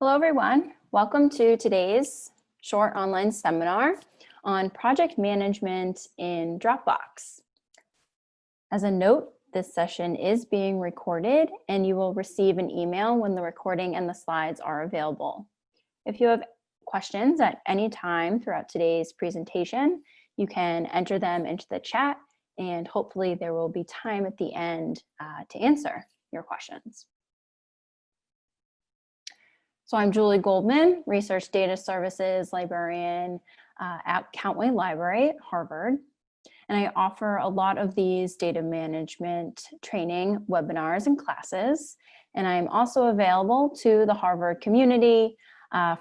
Hello, everyone. Welcome to today's short online seminar on project management in Dropbox. As a note, this session is being recorded and you will receive an email when the recording and the slides are available. If you have questions at any time throughout today's presentation, you can enter them into the chat and hopefully there will be time at the end to answer your questions. So I'm Julie Goldman, Research Data Services Librarian at Countway Library at Harvard. And I offer a lot of these data management training webinars and classes. And I'm also available to the Harvard community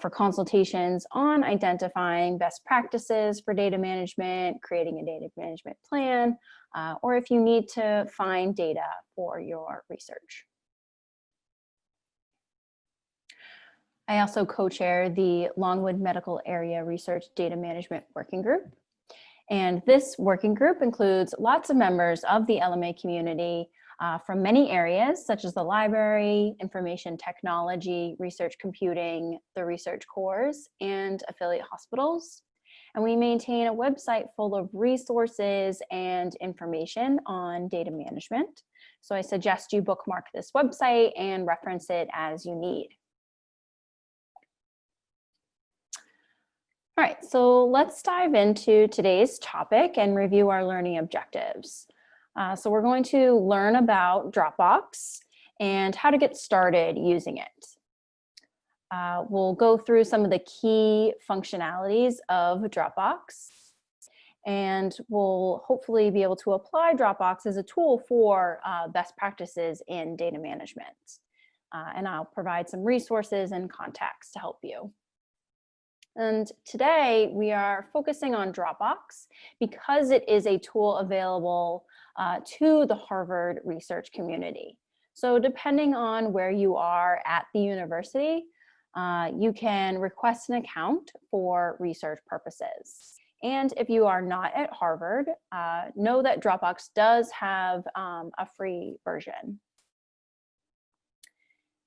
for consultations on identifying best practices for data management, creating a data management plan, or if you need to find data for your research. I also co-chair the Longwood Medical Area Research Data Management Working Group. And this working group includes lots of members of the LMA community from many areas, such as the library, information technology, research computing, the research cores, and affiliate hospitals. And we maintain a website full of resources and information on data management. So I suggest you bookmark this website and reference it as you need. All right, so let's dive into today's topic and review our learning objectives. So we're going to learn about Dropbox and how to get started using it. We'll go through some of the key functionalities of Dropbox, and we'll hopefully be able to apply Dropbox as a tool for best practices in data management. And I'll provide some resources and context to help you. And today we are focusing on Dropbox because it is a tool available to the Harvard research community. So depending on where you are at the university, you can request an account for research purposes. And if you are not at Harvard, know that Dropbox does have a free version.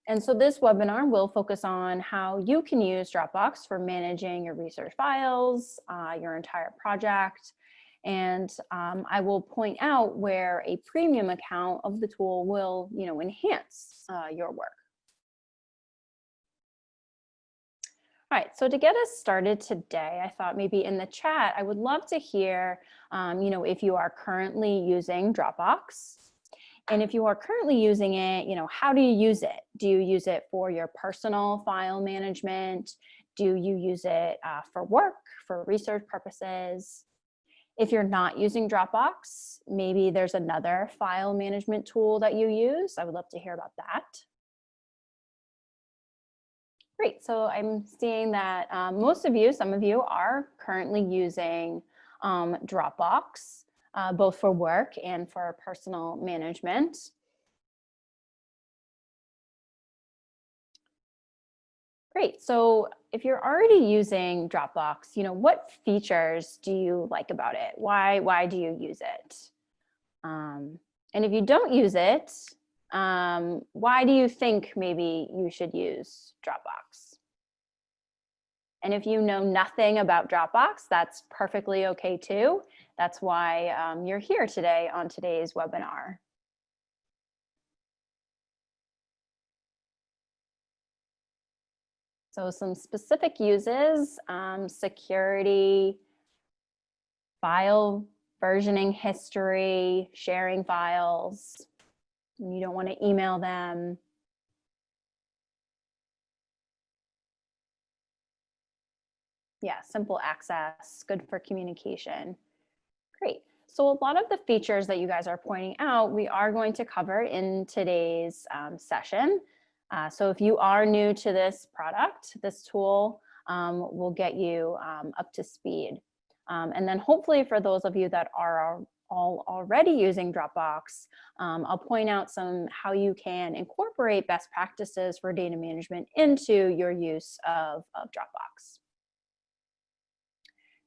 And so this webinar will focus on how you can use Dropbox for managing your research files, your entire project. And I will point out where a premium account of the tool will, enhance your work. All right, so to get us started today, I thought maybe in the chat, I would love to hear, if you are currently using Dropbox. And if you are currently using it, how do you use it? Do you use it for your personal file management? Do you use it for work, for research purposes? If you're not using Dropbox, maybe there's another file management tool that you use. I would love to hear about that. Great, so I'm seeing that most of you, some of you are currently using Dropbox. Both for work and for personal management. Great, so if you're already using Dropbox, what features do you like about it? Why do you use it? And if you don't use it, why do you think maybe you should use Dropbox? And if you know nothing about Dropbox, that's perfectly okay too. That's why you're here today on today's webinar. So some specific uses, security, file versioning history, sharing files. You don't want to email them. Yeah, simple access, good for communication. Great. So a lot of the features that you guys are pointing out, we are going to cover in today's session. So if you are new to this product, this tool will get you up to speed. And then hopefully for those of you that are all already using Dropbox, I'll point out how you can incorporate best practices for data management into your use of Dropbox.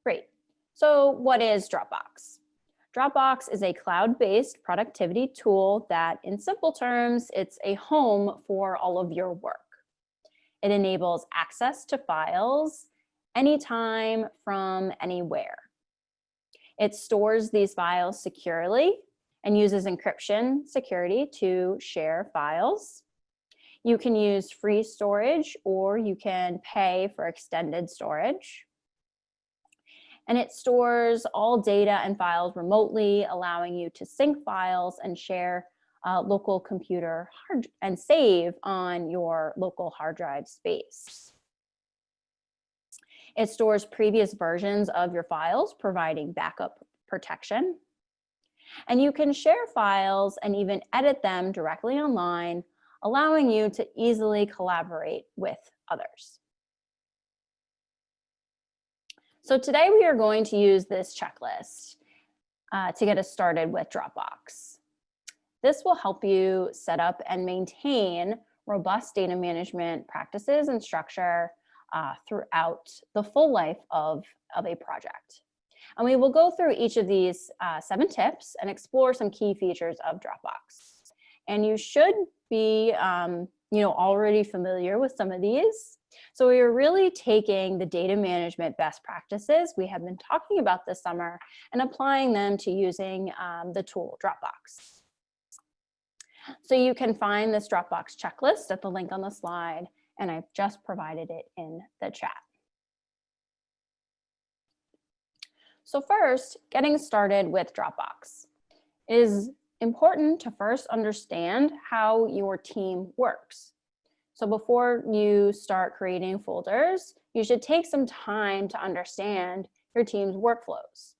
Great. So what is Dropbox? Dropbox is a cloud-based productivity tool that, in simple terms, it's a home for all of your work. It enables access to files anytime from anywhere. It stores these files securely and uses encryption security to share files. You can use free storage or you can pay for extended storage. And it stores all data and files remotely, allowing you to sync files and share local computer and save on your local hard drive space. It stores previous versions of your files, providing backup protection. And you can share files and even edit them directly online, allowing you to easily collaborate with others. So today we are going to use this checklist to get us started with Dropbox. This will help you set up and maintain robust data management practices and structure throughout the full life of a project. And we will go through each of these 7 tips and explore some key features of Dropbox. And you should be already familiar with some of these. So we are really taking the data management best practices we have been talking about this summer and applying them to using the tool Dropbox. So you can find this Dropbox checklist at the link on the slide, and I've just provided it in the chat. So first, getting started with Dropbox. It is important to first understand how your team works. So before you start creating folders, you should take some time to understand your team's workflows.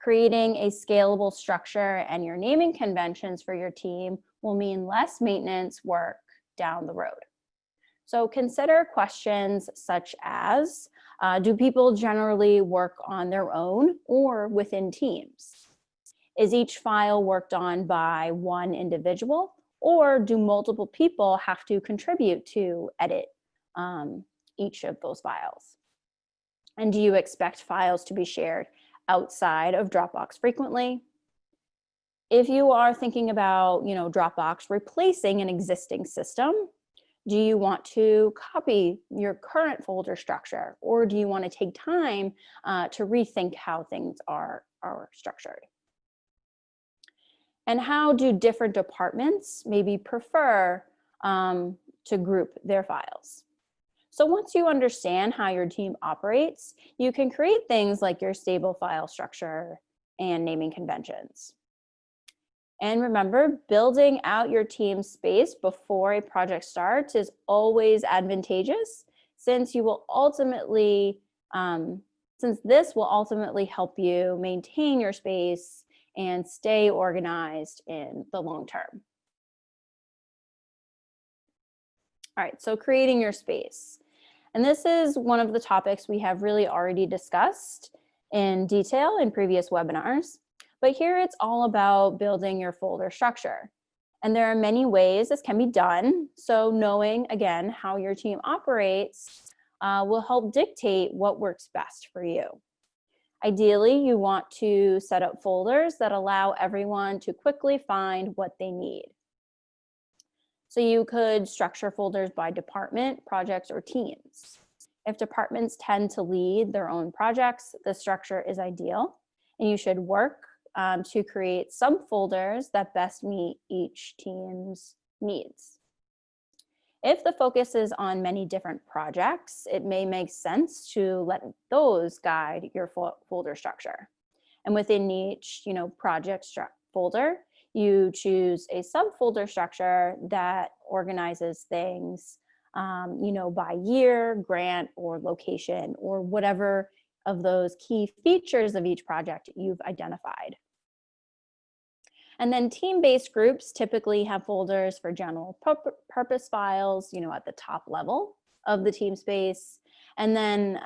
Creating a scalable structure and your naming conventions for your team will mean less maintenance work down the road. So consider questions such as, do people generally work on their own or within teams? Is each file worked on by one individual, or do multiple people have to contribute to edit each of those files? And do you expect files to be shared outside of Dropbox frequently? If you are thinking about, Dropbox replacing an existing system, do you want to copy your current folder structure, or do you want to take time to rethink how things are structured? And how do different departments maybe prefer to group their files? So once you understand how your team operates, you can create things like your stable file structure and naming conventions. And remember, building out your team space before a project starts is always advantageous, since this will ultimately help you maintain your space and stay organized in the long term. All right, so creating your space. And this is one of the topics we have really already discussed in detail in previous webinars. But here it's all about building your folder structure. And there are many ways this can be done. So knowing, again, how your team operates will help dictate what works best for you. Ideally, you want to set up folders that allow everyone to quickly find what they need. So you could structure folders by department, projects, or teams. If departments tend to lead their own projects, the structure is ideal, and you should work to create some folders that best meet each team's needs. If the focus is on many different projects, it may make sense to let those guide your folder structure. And within each, project folder, you choose a subfolder structure that organizes things, by year, grant, or location, or whatever of those key features of each project you've identified. And then team-based groups typically have folders for general purpose files, at the top level of the team space, and then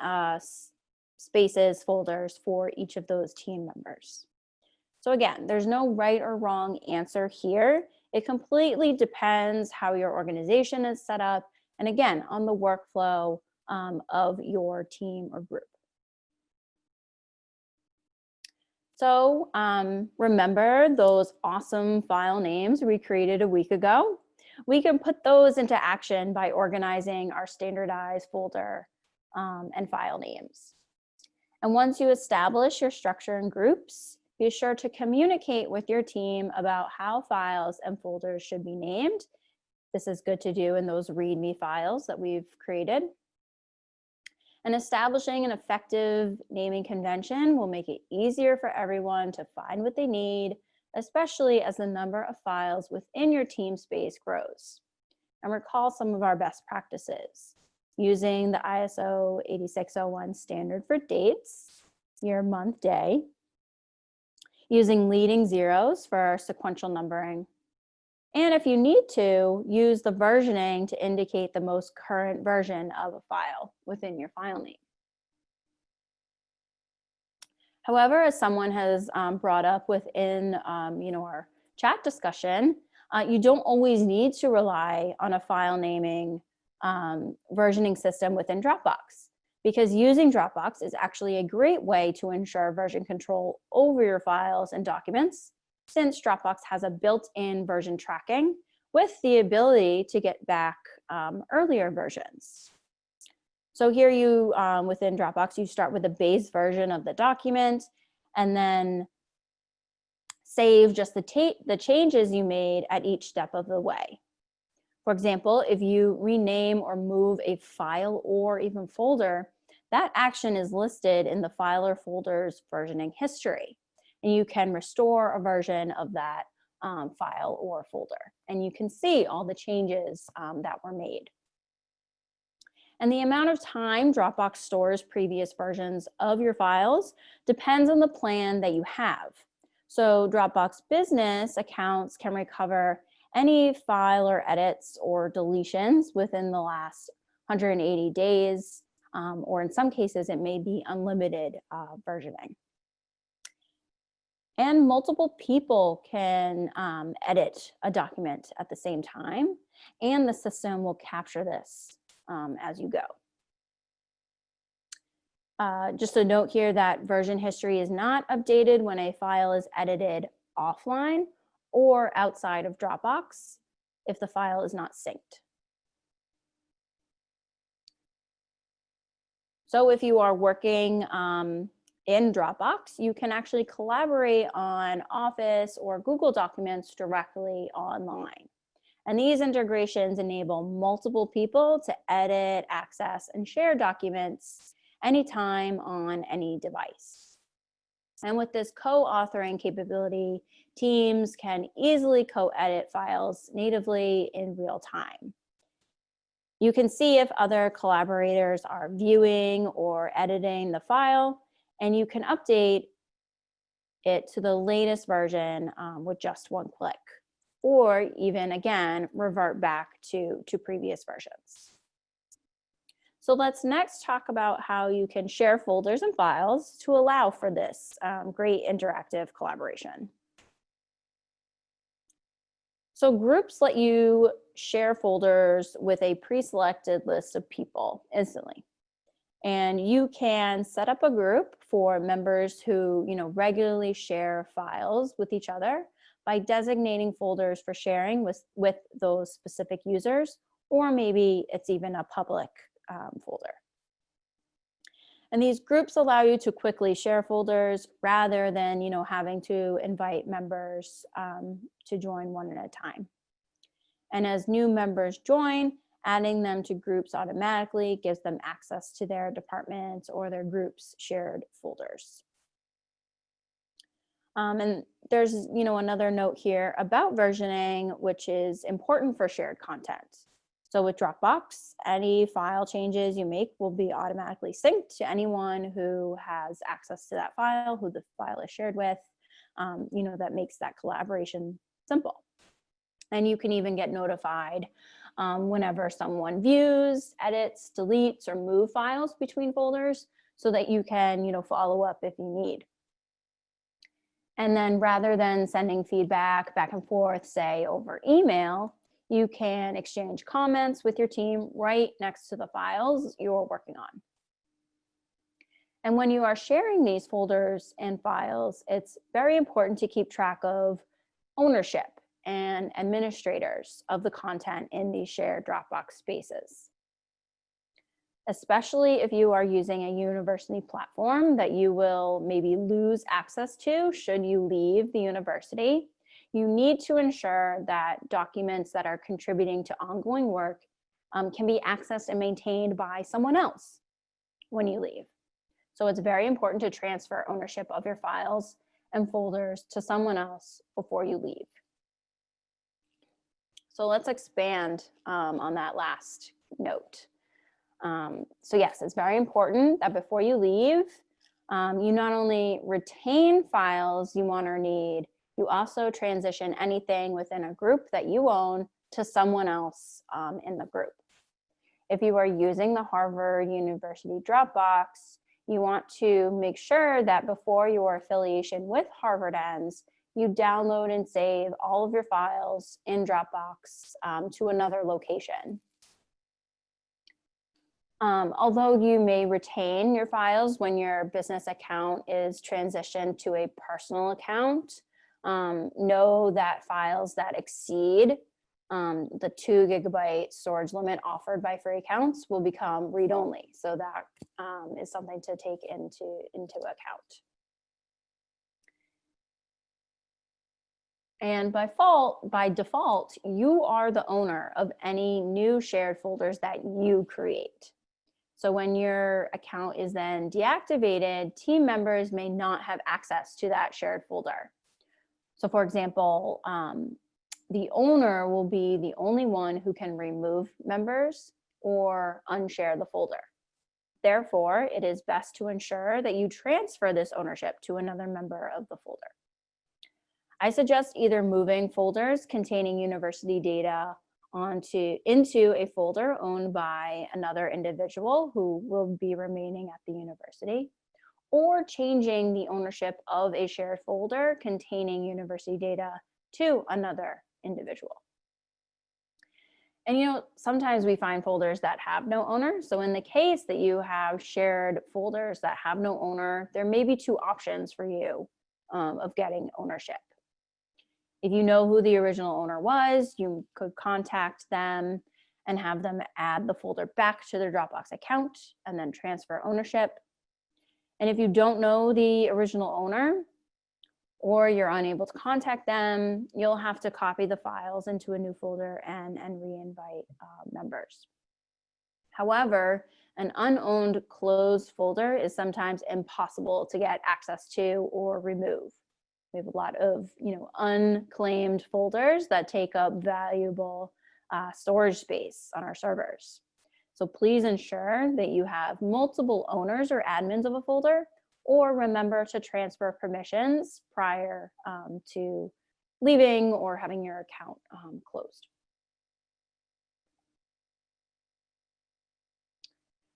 spaces folders for each of those team members. So again, there's no right or wrong answer here. It completely depends how your organization is set up, and again, on the workflow of your team or group. So remember those awesome file names we created a week ago? We can put those into action by organizing our standardized folder and file names. And once you establish your structure and groups, be sure to communicate with your team about how files and folders should be named. This is good to do in those README files that we've created. And establishing an effective naming convention will make it easier for everyone to find what they need, especially as the number of files within your team space grows. And recall some of our best practices. Using the ISO 8601 standard for dates, year, month, day. Using leading zeros for sequential numbering. And if you need to, use the versioning to indicate the most current version of a file within your file name. However, as someone has brought up within our chat discussion, you don't always need to rely on a file naming versioning system within Dropbox, because using Dropbox is actually a great way to ensure version control over your files and documents, since Dropbox has a built-in version tracking with the ability to get back earlier versions. So here you, within Dropbox, you start with the base version of the document and then save just the changes you made at each step of the way. For example, if you rename or move a file or even folder, that action is listed in the file or folder's versioning history. And you can restore a version of that file or folder. And you can see all the changes that were made. And the amount of time Dropbox stores previous versions of your files depends on the plan that you have. So Dropbox Business accounts can recover any file or edits or deletions within the last 180 days, or in some cases, it may be unlimited versioning. And multiple people can edit a document at the same time, and the system will capture this as you go. Just a note here that version history is not updated when a file is edited offline or outside of Dropbox if the file is not synced. So if you are working in Dropbox, you can actually collaborate on Office or Google documents directly online. And these integrations enable multiple people to edit, access, and share documents anytime on any device. And with this co-authoring capability, teams can easily co-edit files natively in real time. You can see if other collaborators are viewing or editing the file, and you can update it to the latest version with just one click, or even, again, revert back to previous versions. So let's next talk about how you can share folders and files to allow for this great interactive collaboration. So groups let you share folders with a pre-selected list of people instantly. And you can set up a group for members who regularly share files with each other by designating folders for sharing with those specific users, or maybe it's even a public folder. And these groups allow you to quickly share folders rather than having to invite members to join one at a time. And as new members join, adding them to groups automatically gives them access to their departments or their group's shared folders. And there's another note here about versioning, which is important for shared content. So with Dropbox, any file changes you make will be automatically synced to anyone who has access to that file, who the file is shared with. That makes that collaboration simple. And you can even get notified whenever someone views, edits, deletes, or move files between folders, so that you can follow up if you need. And then rather than sending feedback back and forth, say over email, you can exchange comments with your team right next to the files you're working on. And when you are sharing these folders and files, it's very important to keep track of ownership and administrators of the content in these shared Dropbox spaces. Especially if you are using a university platform that you will maybe lose access to should you leave the university, you need to ensure that documents that are contributing to ongoing work can be accessed and maintained by someone else when you leave. So it's very important to transfer ownership of your files and folders to someone else before you leave. So let's expand on that last note. So yes, it's very important that before you leave, you not only retain files you want or need, you also transition anything within a group that you own to someone else in the group. If you are using the Harvard University Dropbox, you want to make sure that before your affiliation with Harvard ends, you download and save all of your files in Dropbox to another location. Although you may retain your files when your business account is transitioned to a personal account, know that files that exceed the 2 GB storage limit offered by free accounts will become read-only. So that is something to take into account. And by default, you are the owner of any new shared folders that you create. So when your account is then deactivated, team members may not have access to that shared folder. So for example, the owner will be the only one who can remove members or unshare the folder. Therefore, it is best to ensure that you transfer this ownership to another member of the folder. I suggest either moving folders containing university data into a folder owned by another individual who will be remaining at the university, or changing the ownership of a shared folder containing university data to another individual. And sometimes we find folders that have no owner. So in the case that you have shared folders that have no owner, there may be 2 options for you of getting ownership. If you know who the original owner was, you could contact them and have them add the folder back to their Dropbox account and then transfer ownership. And if you don't know the original owner or you're unable to contact them, you'll have to copy the files into a new folder and re-invite members. However, an unowned closed folder is sometimes impossible to get access to or remove. We have a lot of, unclaimed folders that take up valuable storage space on our servers. So please ensure that you have multiple owners or admins of a folder, or remember to transfer permissions prior to leaving or having your account closed.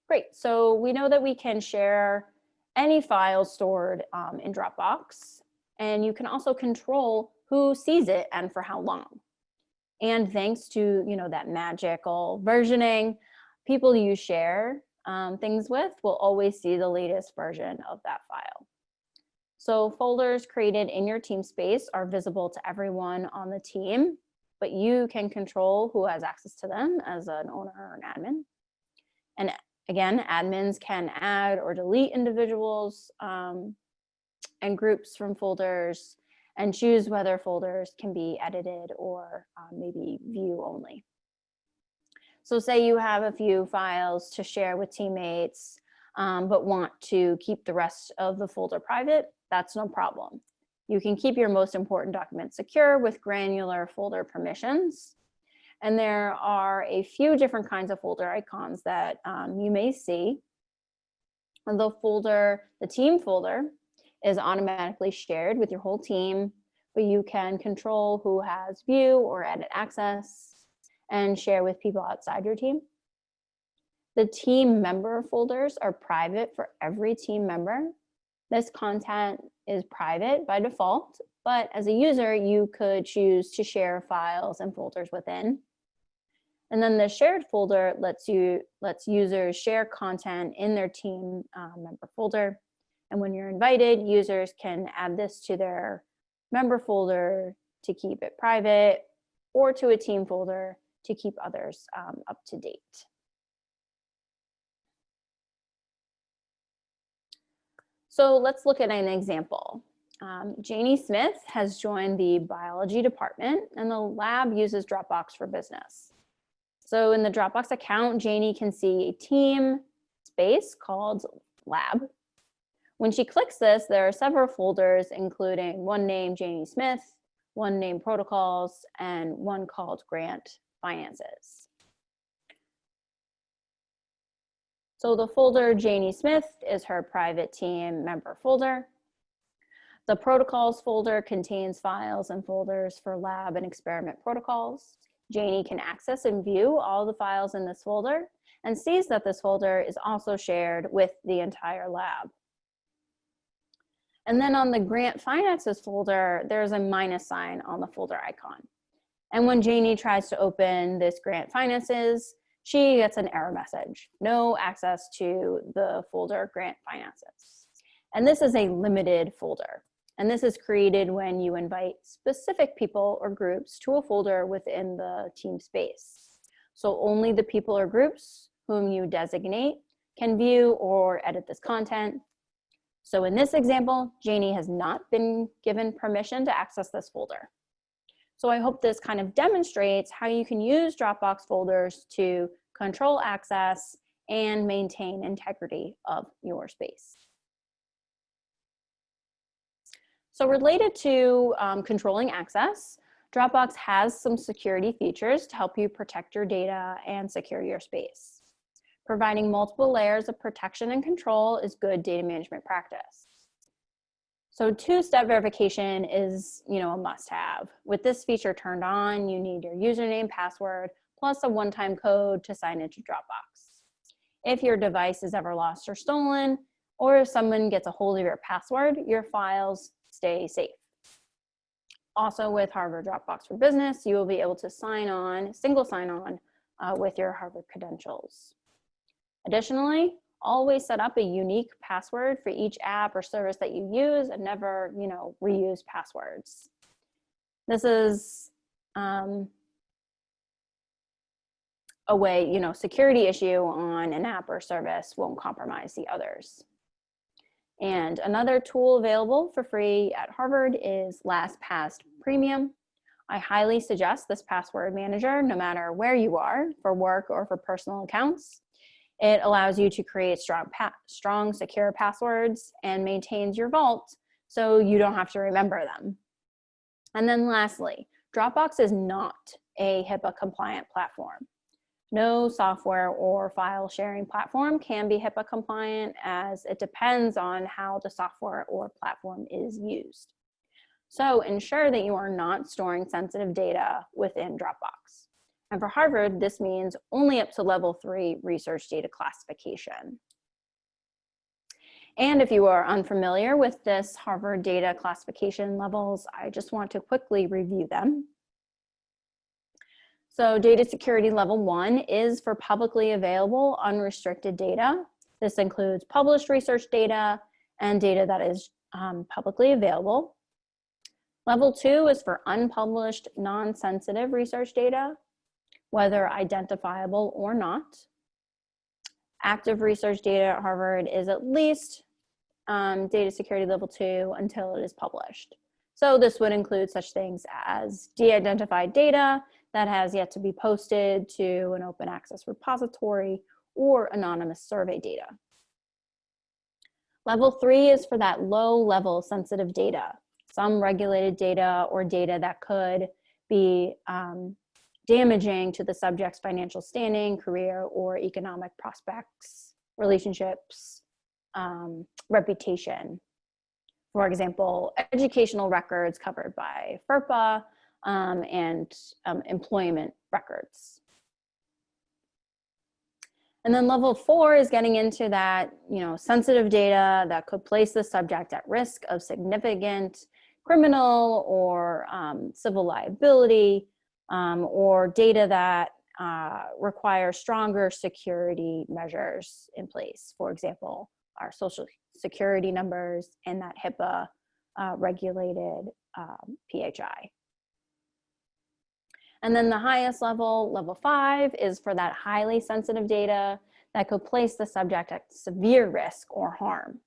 Great, so we know that we can share any files stored in Dropbox. And you can also control who sees it and for how long. And thanks to that magical versioning, people you share things with will always see the latest version of that file. So folders created in your team space are visible to everyone on the team, but you can control who has access to them as an owner or an admin. And again, admins can add or delete individuals and groups from folders and choose whether folders can be edited or maybe view only. So say you have a few files to share with teammates, but want to keep the rest of the folder private, that's no problem. You can keep your most important documents secure with granular folder permissions. And there are a few different kinds of folder icons that you may see. The team folder is automatically shared with your whole team, but you can control who has view or edit access and share with people outside your team. The team member folders are private for every team member. This content is private by default, but as a user, you could choose to share files and folders within. And then the shared folder lets users share content in their team member folder. And when you're invited, users can add this to their member folder to keep it private, or to a team folder to keep others up to date. So let's look at an example. Janie Smith has joined the biology department, and the lab uses Dropbox for Business. So in the Dropbox account, Janie can see a team space called Lab. When she clicks this, there are several folders, including one named Janie Smith, one named Protocols, and one called Grant Finances. So the folder Janie Smith is her private team member folder. The Protocols folder contains files and folders for lab and experiment protocols. Janie can access and view all the files in this folder and sees that this folder is also shared with the entire lab. And then on the Grant Finances folder, there's a minus sign on the folder icon. And when Janie tries to open this Grant Finances, she gets an error message, no access to the folder Grant Finances. And this is a limited folder. And this is created when you invite specific people or groups to a folder within the team space. So only the people or groups whom you designate can view or edit this content. So in this example, Janie has not been given permission to access this folder. So I hope this kind of demonstrates how you can use Dropbox folders to control access and maintain integrity of your space. So related to controlling access, Dropbox has some security features to help you protect your data and secure your space. Providing multiple layers of protection and control is good data management practice. So two-step verification is, a must-have. With this feature turned on, you need your username, password, plus a one-time code to sign into Dropbox. If your device is ever lost or stolen, or if someone gets a hold of your password, your files stay safe. Also with Harvard Dropbox for Business, you will be able to single sign on with your Harvard credentials. Additionally, always set up a unique password for each app or service that you use and never, reuse passwords. This is a way, security issue on an app or service won't compromise the others. And another tool available for free at Harvard is LastPass Premium. I highly suggest this password manager no matter where you are, for work or for personal accounts. It allows you to create strong, secure passwords and maintains your vault so you don't have to remember them. And then lastly, Dropbox is not a HIPAA compliant platform. No software or file sharing platform can be HIPAA compliant, as it depends on how the software or platform is used. So ensure that you are not storing sensitive data within Dropbox. And for Harvard, this means only up to level 3 research data classification. And if you are unfamiliar with this Harvard data classification levels, I just want to quickly review them. So data security level 1 is for publicly available unrestricted data. This includes published research data and data that is publicly available. Level 2 is for unpublished, non-sensitive research data, whether identifiable or not. Active research data at Harvard is at least data security level 2 until it is published. So this would include such things as de-identified data that has yet to be posted to an open access repository or anonymous survey data. Level 3 is for that low-level sensitive data, some regulated data or data that could be damaging to the subject's financial standing, career, or economic prospects, relationships, reputation. For example, educational records covered by FERPA and employment records. And then level 4 is getting into that, sensitive data that could place the subject at risk of significant criminal or civil liability, or data that require stronger security measures in place. For example, our social security numbers and that HIPAA regulated PHI. And then the highest level, level 5, is for that highly sensitive data that could place the subject at severe risk or harm.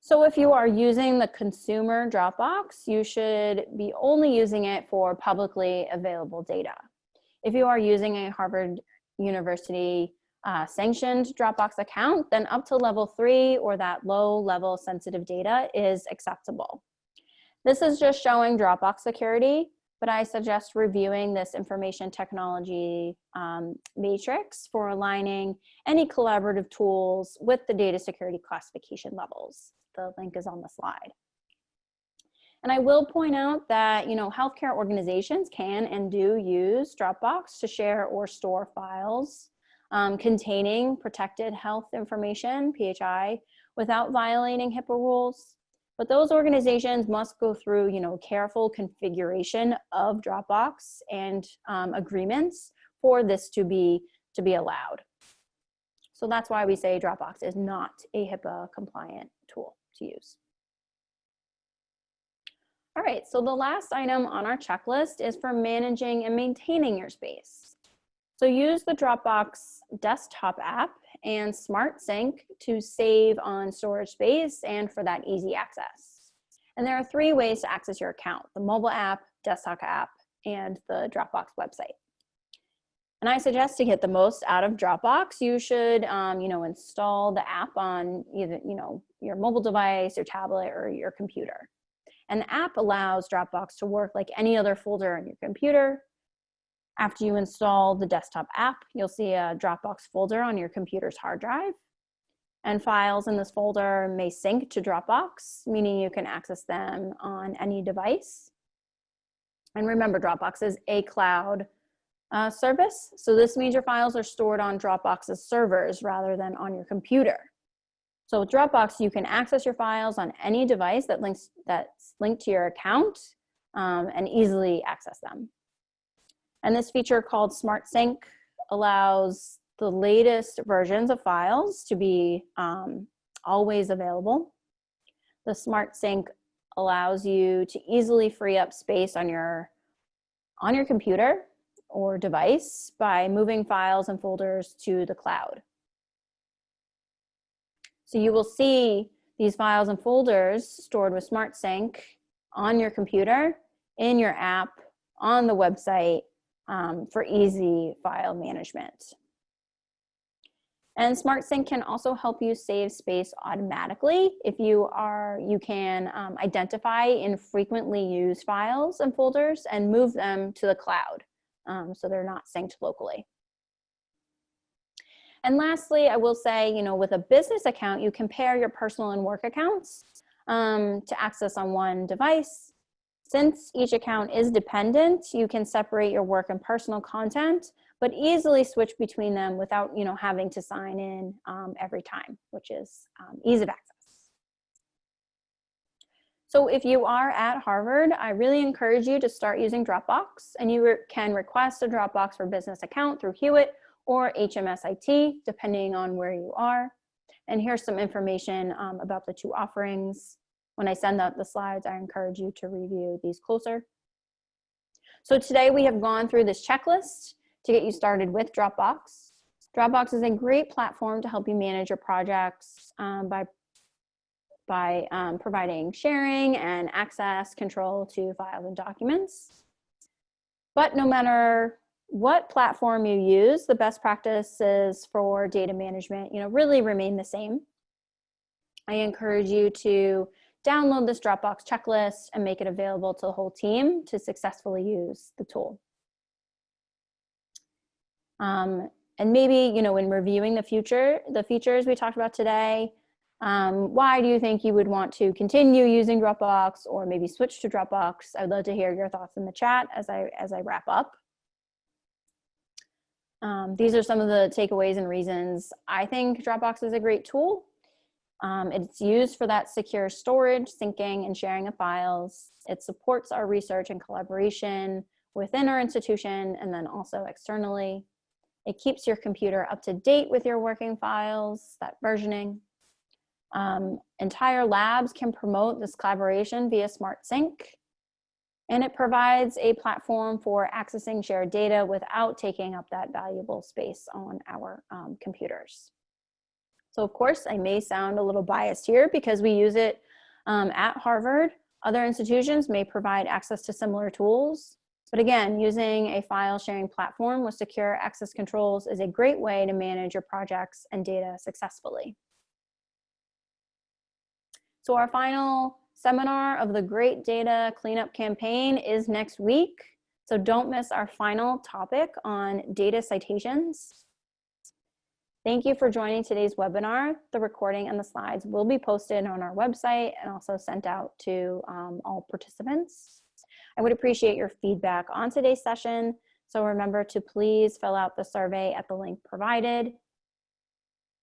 So if you are using the consumer Dropbox, you should be only using it for publicly available data. If you are using a Harvard University sanctioned Dropbox account, then up to level 3 or that low level sensitive data is acceptable. This is just showing Dropbox Security, but I suggest reviewing this information technology matrix for aligning any collaborative tools with the data security classification levels. The link is on the slide. And I will point out that, healthcare organizations can and do use Dropbox to share or store files containing protected health information, PHI, without violating HIPAA rules. But those organizations must go through, careful configuration of Dropbox and agreements for this to be allowed. So that's why we say Dropbox is not a HIPAA compliant tool to use. All right, so the last item on our checklist is for managing and maintaining your space. So use the Dropbox desktop app and Smart Sync to save on storage space and for that easy access. And there are 3 ways to access your account: the mobile app, desktop app, and the Dropbox website. And I suggest to get the most out of Dropbox, you should, install the app on either, your mobile device, your tablet, or your computer. And the app allows Dropbox to work like any other folder on your computer. After you install the desktop app, you'll see a Dropbox folder on your computer's hard drive. And files in this folder may sync to Dropbox, meaning you can access them on any device. And remember, Dropbox is a cloud service. So this means your files are stored on Dropbox's servers rather than on your computer. So with Dropbox, you can access your files on any device that's linked to your account and easily access them. And this feature called Smart Sync allows the latest versions of files to be always available. The Smart Sync allows you to easily free up space on your computer or device by moving files and folders to the cloud. So you will see these files and folders stored with Smart Sync on your computer, in your app, on the website for easy file management. And Smart Sync can also help you save space automatically if you can identify infrequently used files and folders and move them to the cloud so they're not synced locally. And lastly, I will say, with a business account, you compare your personal and work accounts to access on one device. Since each account is dependent, you can separate your work and personal content, but easily switch between them without, having to sign in every time, which is ease of access. So if you are at Harvard, I really encourage you to start using Dropbox, and you can request a Dropbox for Business account through Hewitt or HMSIT, depending on where you are. And here's some information about the 2 offerings. When I send out the slides, I encourage you to review these closer. So today we have gone through this checklist to get you started with Dropbox. Dropbox is a great platform to help you manage your projects by providing sharing and access control to files and documents. But no matter what platform you use, the best practices for data management, really remain the same. I encourage you to download this Dropbox checklist and make it available to the whole team to successfully use the tool. And maybe, in reviewing the features we talked about today, why do you think you would want to continue using Dropbox or maybe switch to Dropbox? I'd love to hear your thoughts in the chat as I wrap up. These are some of the takeaways and reasons I think Dropbox is a great tool. It's used for that secure storage, syncing, and sharing of files. It supports our research and collaboration within our institution and then also externally. It keeps your computer up to date with your working files, that versioning. Entire labs can promote this collaboration via Smart Sync, and it provides a platform for accessing shared data without taking up that valuable space on our computers. So of course, I may sound a little biased here because we use it at Harvard. Other institutions may provide access to similar tools. But again, using a file sharing platform with secure access controls is a great way to manage your projects and data successfully. So our final seminar of the Great Data Cleanup Campaign is next week. So don't miss our final topic on data citations. Thank you for joining today's webinar. The recording and the slides will be posted on our website and also sent out to all participants. I would appreciate your feedback on today's session. So remember to please fill out the survey at the link provided.